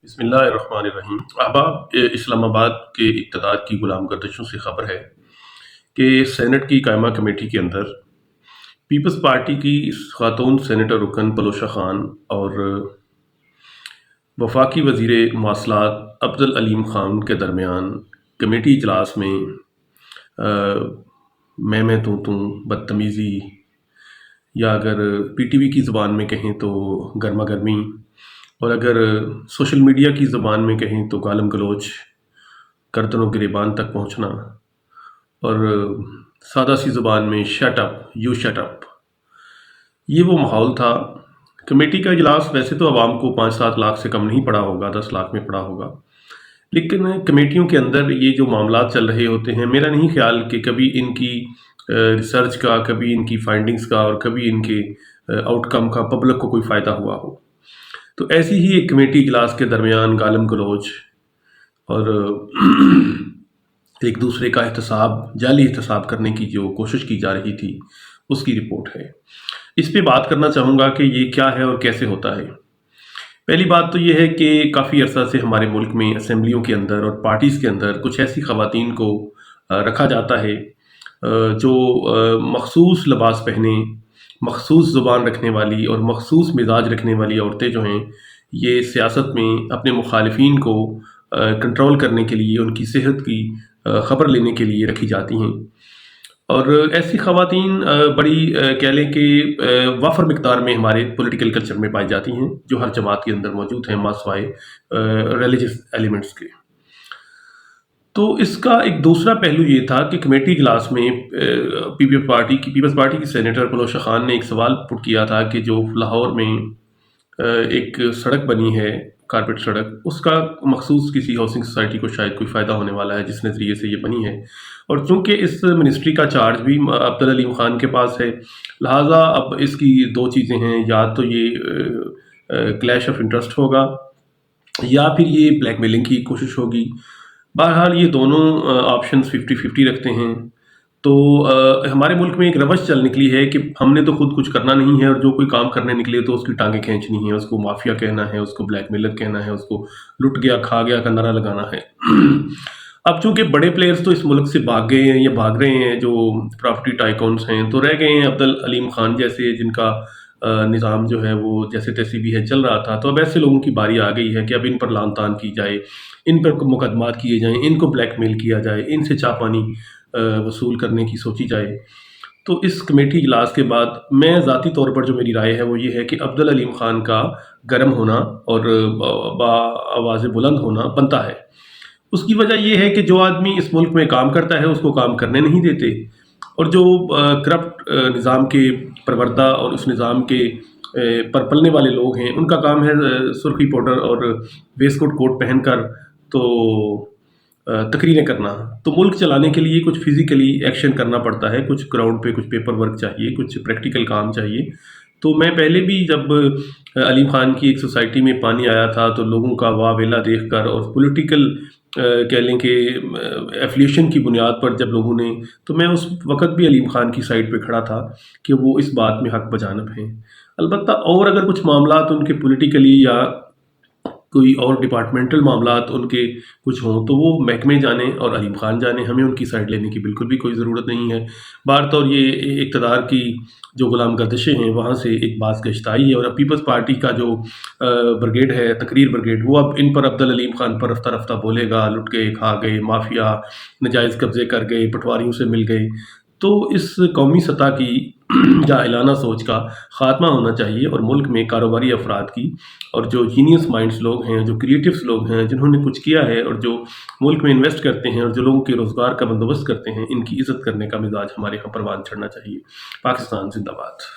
بسم اللہ الرحمن الرحیم۔ احباب، اسلام آباد کے اقتدار کی غلام گردشوں سے خبر ہے کہ سینٹ کی قائمہ کمیٹی کے اندر پیپلز پارٹی کی خاتون سینیٹر رکن پلوشہ خان اور وفاقی وزیر مواصلات عبدالعلیم خان کے درمیان کمیٹی اجلاس میں میں تو بدتمیزی، یا اگر پی ٹی وی کی زبان میں کہیں تو گرما گرمی، اور اگر سوشل میڈیا کی زبان میں کہیں تو گالم گلوچ، گردن و گریبان تک پہنچنا، اور سادہ سی زبان میں shut up you shut up, یہ وہ ماحول تھا۔ کمیٹی کا اجلاس ویسے تو عوام کو 5-7 لاکھ سے کم نہیں پڑا ہوگا، 10 لاکھ میں پڑا ہوگا، لیکن کمیٹیوں کے اندر یہ جو معاملات چل رہے ہوتے ہیں، میرا نہیں خیال کہ کبھی ان کی ریسرچ کا، کبھی ان کی فائنڈنگز کا، اور کبھی ان کے آؤٹ کم کا پبلک کو کوئی فائدہ ہوا ہو۔ تو ایسی ہی ایک کمیٹی اجلاس کے درمیان گالم گلوچ اور ایک دوسرے کا احتساب، جعلی احتساب کرنے کی جو کوشش کی جا رہی تھی، اس کی رپورٹ ہے۔ اس پہ بات کرنا چاہوں گا کہ یہ کیا ہے اور کیسے ہوتا ہے۔ پہلی بات تو یہ ہے کہ کافی عرصہ سے ہمارے ملک میں اسمبلیوں کے اندر اور پارٹیز کے اندر کچھ ایسی خواتین کو رکھا جاتا ہے جو مخصوص لباس پہنے، مخصوص زبان رکھنے والی اور مخصوص مزاج رکھنے والی عورتیں جو ہیں، یہ سیاست میں اپنے مخالفین کو کنٹرول کرنے کے لیے، ان کی صحت کی خبر لینے کے لیے رکھی جاتی ہیں۔ اور ایسی خواتین بڑی کہہ لیں کہ وافر مقدار میں ہمارے پولیٹیکل کلچر میں پائی جاتی ہیں، جو ہر جماعت کے اندر موجود ہیں، ماسوائے ریلیجس ایلیمنٹس کے۔ تو اس کا ایک دوسرا پہلو یہ تھا کہ کمیٹی اجلاس میں پیپلز پارٹی کی سینیٹر پلوشہ خان نے ایک سوال پٹ کیا تھا کہ جو لاہور میں ایک سڑک بنی ہے، کارپیٹ سڑک، اس کا مخصوص کسی ہاؤسنگ سوسائٹی کو شاید کوئی فائدہ ہونے والا ہے جس نظریے سے یہ بنی ہے، اور چونکہ اس منسٹری کا چارج بھی عبدالعلیم خان کے پاس ہے، لہٰذا اب اس کی دو چیزیں ہیں، یا تو یہ کلیش آف انٹرسٹ ہوگا، یا پھر یہ بلیک میلنگ کی کوشش ہوگی۔ بہرحال یہ دونوں آپشنز 50-50 رکھتے ہیں۔ تو ہمارے ملک میں ایک روش چل نکلی ہے کہ ہم نے تو خود کچھ کرنا نہیں ہے، اور جو کوئی کام کرنے نکلے تو اس کی ٹانگیں کھینچنی ہیں، اس کو مافیا کہنا ہے، اس کو بلیک میلر کہنا ہے، اس کو لٹ گیا کھا گیا کا نعرہ لگانا ہے۔ اب چونکہ بڑے پلیئرز تو اس ملک سے بھاگ گئے ہیں یا بھاگ رہے ہیں، جو پراپرٹی ٹائکونز ہیں، تو رہ گئے ہیں عبدالعلیم خان جیسے، جن کا نظام جو ہے وہ جیسے تیسے بھی ہے چل رہا تھا۔ تو اب ایسے لوگوں کی باری آ گئی ہے کہ اب ان پر لعن طعن کی جائے، ان پر مقدمات کیے جائیں، ان کو بلیک میل کیا جائے، ان سے چاہ پانی وصول کرنے کی سوچی جائے۔ تو اس کمیٹی اجلاس کے بعد میں ذاتی طور پر جو میری رائے ہے وہ یہ ہے کہ عبدالعلیم خان کا گرم ہونا اور آواز بلند ہونا بنتا ہے۔ اس کی وجہ یہ ہے کہ جو آدمی اس ملک میں کام کرتا ہے اس کو کام کرنے نہیں دیتے، اور جو کرپٹ نظام کے پروردہ اور اس نظام کے پر پلنے والے لوگ ہیں، ان کا کام ہے سرخی پاؤڈر اور ویسٹ کوٹ پہن کر تو تقریریں کرنا۔ تو ملک چلانے کے لیے کچھ فزیکلی ایکشن کرنا پڑتا ہے، کچھ گراؤنڈ پہ کچھ پیپر ورک چاہیے، کچھ پریکٹیکل کام چاہیے۔ تو میں پہلے بھی جب علیم خان کی ایک سوسائٹی میں پانی آیا تھا تو لوگوں کا واہ ویلا دیکھ کر، اور پولیٹیکل کہہ لیں کہ ایفلیشن کی بنیاد پر جب لوگوں نے، تو میں اس وقت بھی علیم خان کی سائڈ پہ کھڑا تھا کہ وہ اس بات میں حق بجانب ہیں۔ البتہ اور اگر کچھ معاملات ان کے پولیٹیکلی یا کوئی اور ڈپارٹمنٹل معاملات ان کے کچھ ہوں تو وہ محکمے جانے اور علیم خان جانے، ہمیں ان کی سائڈ لینے کی بالکل بھی کوئی ضرورت نہیں ہے۔ بار طور یہ اقتدار کی جو غلام گردشیں ہیں وہاں سے ایک بات گشت آئی ہے، اور اب پیپلز پارٹی کا جو بریگیڈ ہے، تقریر بریگیڈ، وہ اب ان پر عبدالعلیم خان پر رفتہ رفتہ بولے گا، لٹ گئے کھا گئے، مافیا، نجائز قبضے کر گئے، پٹواریوں سے مل گئے۔ تو اس قومی سطح کی جاہلانہ سوچ کا خاتمہ ہونا چاہیے، اور ملک میں کاروباری افراد کی، اور جو جینیس مائنڈز لوگ ہیں، جو کریٹیوز لوگ ہیں، جنہوں نے کچھ کیا ہے اور جو ملک میں انویسٹ کرتے ہیں اور جو لوگوں کے روزگار کا بندوبست کرتے ہیں، ان کی عزت کرنے کا مزاج ہمارے یہاں پروان چڑھنا چاہیے۔ پاکستان زندہ باد۔